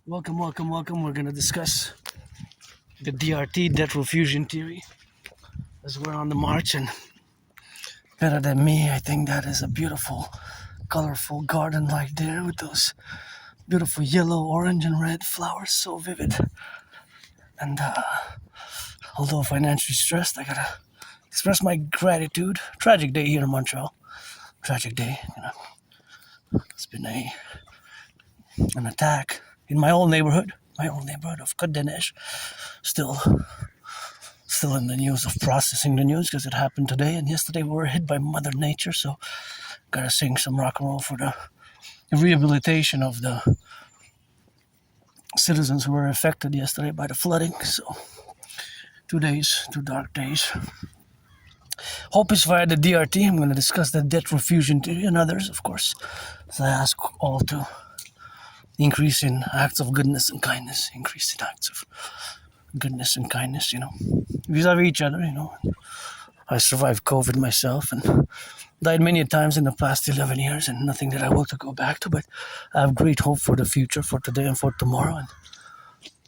Welcome, welcome, welcome. We're going to discuss the DRT, debt refusion theory, as we're on the march. And better than me, I think that is a beautiful, colorful garden right there with those beautiful yellow, orange, and red flowers, so vivid. And although financially stressed, I gotta express my gratitude. Tragic day here in Montreal. Tragic day. It's been an attack in my old neighborhood of Côte des Neiges. Still in the news of processing the news because it happened today and yesterday. We were hit by Mother Nature, so gotta sing some rock and roll for the rehabilitation of the citizens who were affected yesterday by the flooding. So 2 days, 2 dark days. Hope is via the DRT. I'm going to discuss the debt refusion theory and others, of course. So I ask all to increase in acts of goodness and kindness, increase in acts of goodness and kindness, vis-a-vis each other, I survived COVID myself and died many times in the past 11 years and nothing that I want to go back to, but I have great hope for the future, for today and for tomorrow. And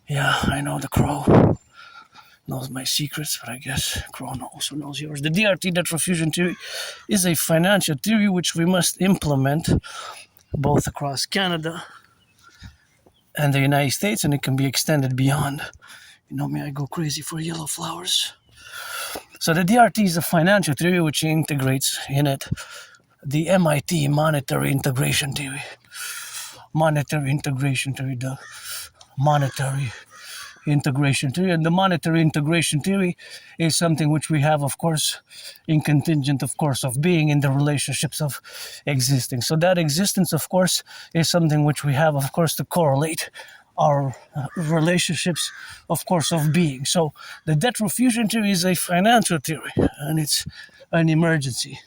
yeah, I know the crow knows my secrets, but I guess crow also knows yours. The DRT, debt refusion theory, is a financial theory which we must implement both across Canada and the United States, and it can be extended beyond. You know me, I go crazy for yellow flowers. So the DRT is a financial theory which integrates in it the MIT monetary integration theory. Monetary integration theory, the monetary integration theory. And the monetary integration theory is something which we have, of course, in contingent, of course, of being in the relationships of existing. So that existence, of course, is something which we have, of course, to correlate our relationships, of course, of being. So the debt refusion theory is a financial theory, and it's an emergency.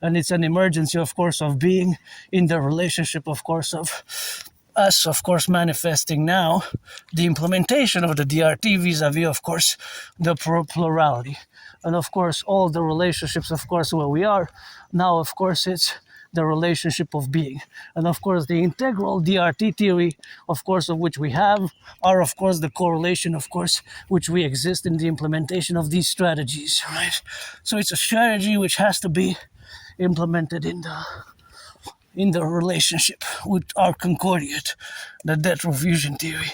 And it's an emergency, of course, of being in the relationship, of course, of us, of course, manifesting now the implementation of the DRT vis-a-vis, of course, the plurality. And, of course, all the relationships, of course, where we are now, of course, it's the relationship of being. And, of course, the integral DRT theory, of course, of which we have, are, of course, the correlation, of course, which we exist in the implementation of these strategies, right? So it's a strategy which has to be implemented in the relationship with our concordiate, the debt refusion theory.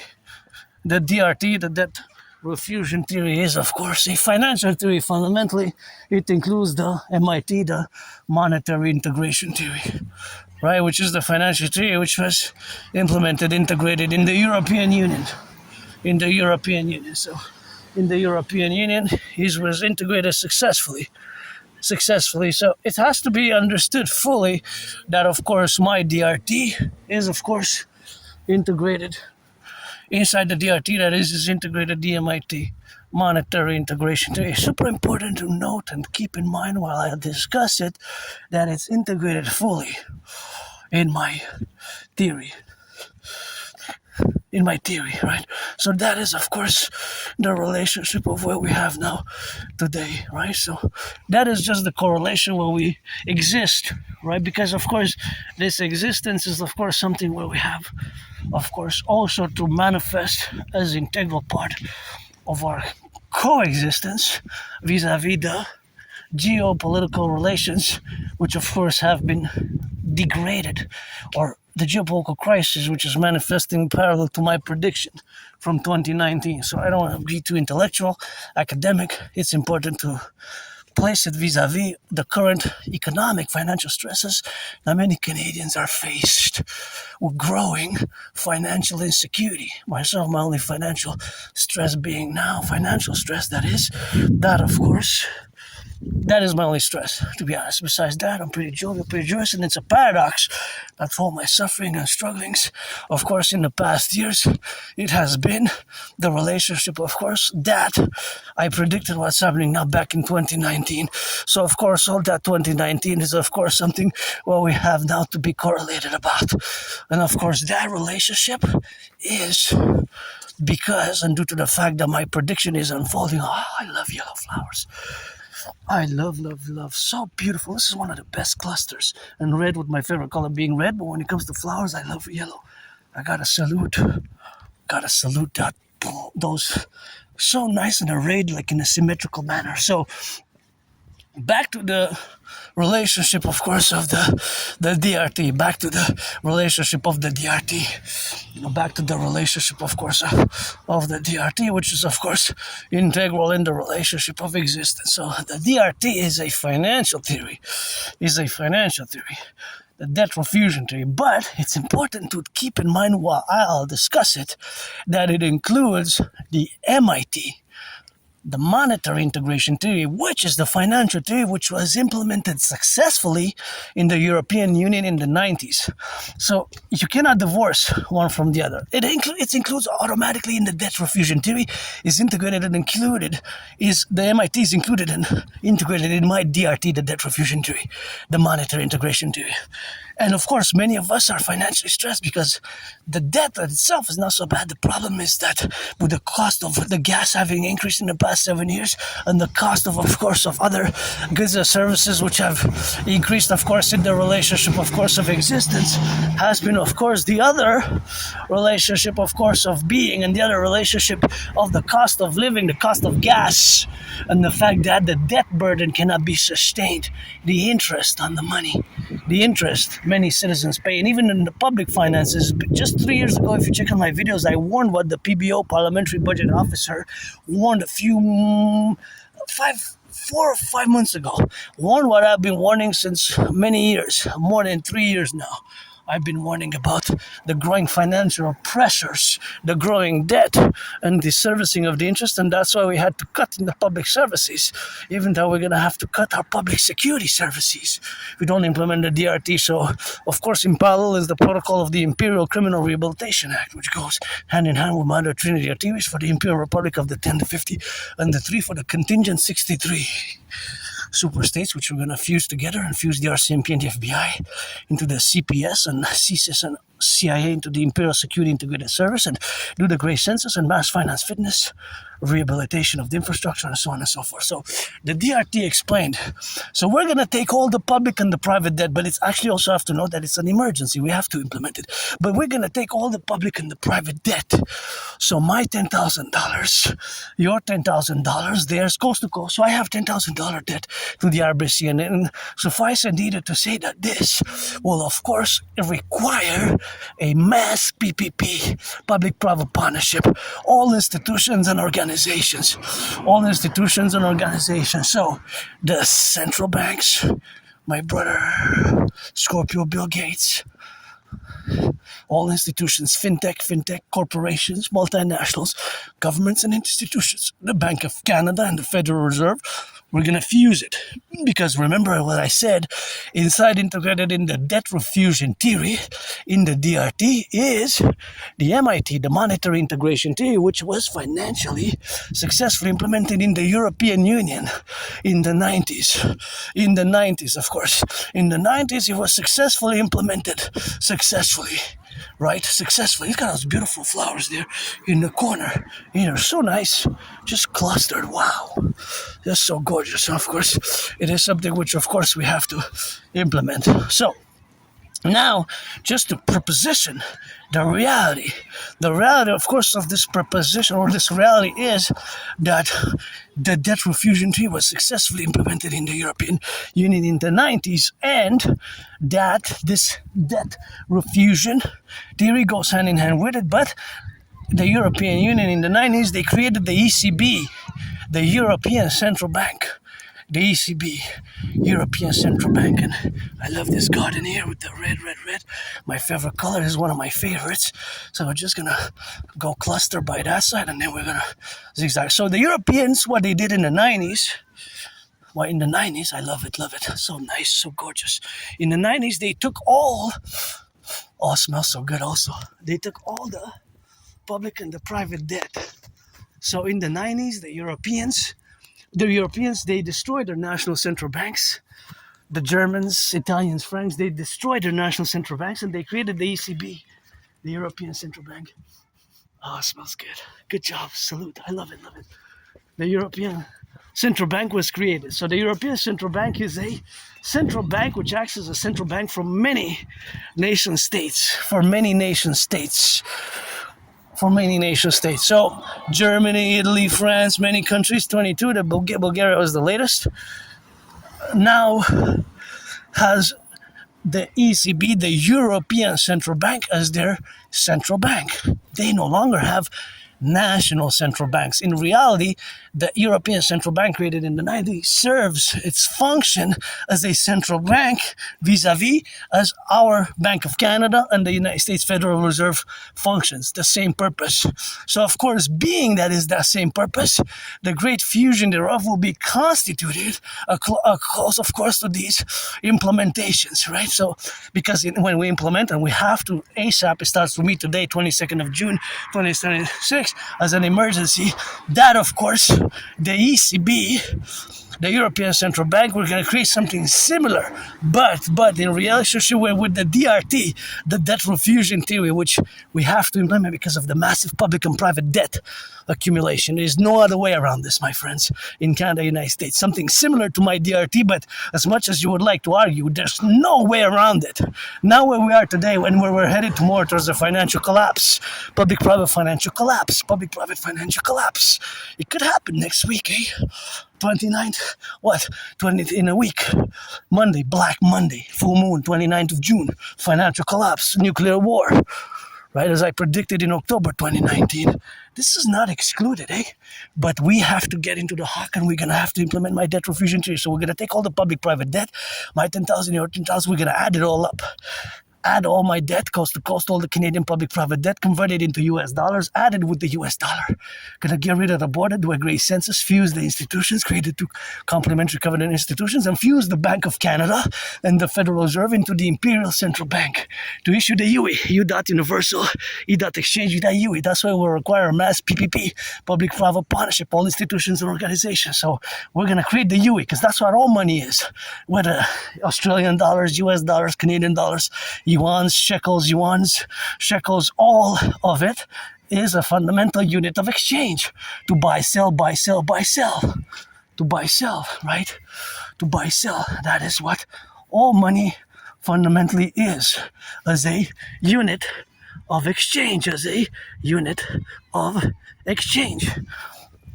The DRT, the debt refusion theory, is, of course, a financial theory. Fundamentally, it includes the MIT, the monetary integration theory, right, which is the financial theory which was implemented, integrated in the European Union. So in the European Union, it was integrated successfully. So it has to be understood fully that, of course, my DRT is, of course, integrated inside the DRT. That is integrated the MIT monetary integration theory. It's super important to note and keep in mind while I discuss it that it's integrated fully in my theory. Right? So that is, of course, the relationship of where we have now today, right? So that is just the correlation where we exist, right? Because, of course, this existence is, of course, something where we have, of course, also to manifest as an integral part of our coexistence vis-a-vis the geopolitical relations, which, of course, have been degraded, or the geopolitical crisis, which is manifesting parallel to my prediction from 2019. So I don't want to be too intellectual, academic. It's important to place it vis-a-vis the current economic financial stresses that many Canadians are faced with growing financial insecurity. Myself, my only financial stress being now financial stress, that, of course, that is my only stress, to be honest. Besides that, I'm pretty jovial, pretty joyous, and it's a paradox that for all my suffering and strugglings, of course, in the past years, it has been the relationship, of course, that I predicted what's happening now back in 2019. So, of course, all that 2019 is, of course, something where we have now to be correlated about. And, of course, that relationship is because, and due to the fact that my prediction is unfolding, I love yellow flowers. I love. So beautiful. This is one of the best clusters. And red, with my favorite color being red. But when it comes to flowers, I love yellow. I gotta salute Gotta salute those so nice and arrayed like in a symmetrical manner. So back to the relationship, of course, of the DRT. Back to the relationship of the DRT. Back to the relationship, of course, of the DRT, which is, of course, integral in the relationship of existence. So the DRT is a financial theory. The debt refusion theory. But it's important to keep in mind, while I'll discuss it, that it includes the MIT, the monetary integration theory, which is the financial theory which was implemented successfully in the European Union in the 90s. So you cannot divorce one from the other. It includes automatically in the debt refusion theory, is integrated and included, is the MIT is included and integrated in my DRT, the debt refusion theory, the monetary integration theory. And of course, many of us are financially stressed because the debt itself is not so bad. The problem is that with the cost of the gas having increased in the past 7 years, and the cost of course, of other goods and services which have increased, of course, in the relationship, of course, of existence, has been, of course, the other relationship, of course, of being, and the other relationship of the cost of living, the cost of gas, and the fact that the debt burden cannot be sustained, the interest on the money, the interest many citizens pay, and even in the public finances. Just 3 years ago, if you check on my videos, I warned what the PBO, Parliamentary Budget Officer, warned 4 or 5 months ago. Warned what I've been warning since many years, more than 3 years now. I've been warning about the growing financial pressures, the growing debt, and the servicing of the interest, and that's why we had to cut in the public services, even though we're going to have to cut our public security services if we don't implement the DRT. So, of course, in parallel is the protocol of the Imperial Criminal Rehabilitation Act, which goes hand in hand with Mother Trinity activities for the Imperial Republic of the 10 to 50, and the 3 for the contingent 63. Super states, which we're going to fuse together and fuse the RCMP and the FBI into the CPS and CSIS and CIA into the Imperial Security Integrated Service, and do the Gray Census and mass finance fitness, rehabilitation of the infrastructure, and so on and so forth. So the DRT explained. So we're going to take all the public and the private debt, but it's actually also have to know that it's an emergency. We have to implement it. But we're going to take all the public and the private debt. So my $10,000, your $10,000, theirs coast to coast. So I have $10,000 debt to the RBC, and suffice indeed to say that this will, of course, require a mass PPP, public-private partnership, all institutions and organizations. So the central banks, my brother Scorpio Bill Gates, all institutions, fintech corporations, multinationals, governments and institutions, the Bank of Canada and the Federal Reserve, we're going to fuse it. Because remember what I said, inside integrated in the debt refusion theory, in the DRT, is the MIT, the monetary integration theory, which was financially successfully implemented in the European Union in the 90s. In the 90s, of course. In the 90s, it was successfully implemented. Right? Successfully. He's got those beautiful flowers there in the corner. They're so nice. Just clustered. Wow. Just so gorgeous. And of course, it is something which, of course, we have to implement. So, now, just to preposition the reality, of course, of this preposition, or this reality, is that the debt refusion theory was successfully implemented in the European Union in the 90s, and that this debt refusion theory goes hand in hand with it. But the European Union in the 90s, they created the ECB, the European Central Bank. The ECB, European Central Bank, and I love this garden here with the red. My favorite color is one of my favorites. So we're just gonna go cluster by that side, and then we're gonna zigzag. So the Europeans, what they did in the 90s, I love it, so nice, so gorgeous. In the 90s, they took it smells so good also. They took all the public and the private debt. So in the 90s, the Europeans, they destroyed their national central banks. The Germans, Italians, Franks, they destroyed their national central banks, and they created the ECB, the European Central Bank. Oh, it smells good. Good job. Salute. I love it. The European Central Bank was created. So the European Central Bank is a central bank which acts as a central bank for many nation states. for many nation states. So Germany, Italy, France, many countries, 22. The Bulgaria was the latest. Now has the ECB, the European Central Bank, as their central bank. They no longer have national central banks. In reality, the European Central Bank, created in the 90s, serves its function as a central bank vis-a-vis as our Bank of Canada and the United States Federal Reserve functions, the same purpose. So of course, being that is the same purpose, the great fusion thereof will be constituted close, of course, to these implementations, right? So because when we implement, and we have to ASAP, it starts for me today, 22nd of June 2026, as an emergency, that of course the ECB, the European Central Bank, we're going to create something similar, but in relationship with the DRT, the debt refusion theory, which we have to implement because of the massive public and private debt accumulation. There is no other way around this, my friends, in Canada, United States. Something similar to my DRT, but as much as you would like to argue, there's no way around it. Now where we are today, when we're headed more towards a financial collapse, public-private financial collapse, public-private financial collapse. It could happen next week, eh? 29th, 20th in a week. Monday, Black Monday, full moon, 29th of June, financial collapse, nuclear war, right? As I predicted in October 2019. This is not excluded, eh? But we have to get into the hawk, and we're going to have to implement my debt refusion theory. So we're going to take all the public-private debt, my 10,000, your 10,000, we're going to add it all up. Add all my debt, coast to coast, all the Canadian public-private debt, convert it into US dollars, add it with the US dollar. Gonna get rid of the border, do a great census, fuse the institutions, created two complementary covenant institutions, and fuse the Bank of Canada and the Federal Reserve into the Imperial Central Bank to issue the UE, U.Universal, E.Exchange, UE. That's why we'll require a mass PPP, public-private partnership, all institutions and organizations. So we're gonna create the UE, because that's what all money is. Whether Australian dollars, US dollars, Canadian dollars, yuans, shekels, all of it is a fundamental unit of exchange. To buy, sell, buy, sell, buy, sell. To buy, sell, right? To buy, sell. That is what all money fundamentally is, as a unit of exchange,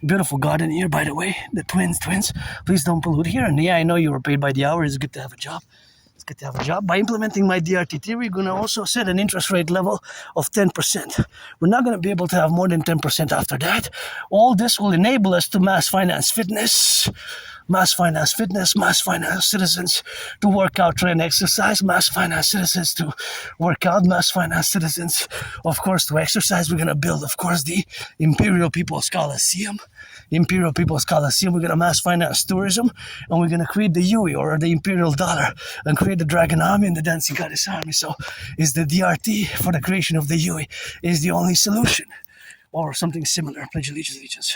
Beautiful garden here, by the way. The twins. Please don't pollute here. And yeah, I know you were paid by the hour. It's good to have a job. By implementing my DRT theory, we're going to also set an interest rate level of 10%. We're not going to be able to have more than 10% after that. All this will enable us to mass finance citizens to work out, train, exercise, mass finance citizens to work out, mass finance citizens, of course, to exercise. We're going to build, of course, the Imperial People's Coliseum. We're going to mass finance tourism, and we're going to create the UE, or the Imperial Dollar, and create the Dragon Army and the Dancing Goddess Army. So is the DRT for the creation of the UE is the only solution, or something similar. Pledge allegiance.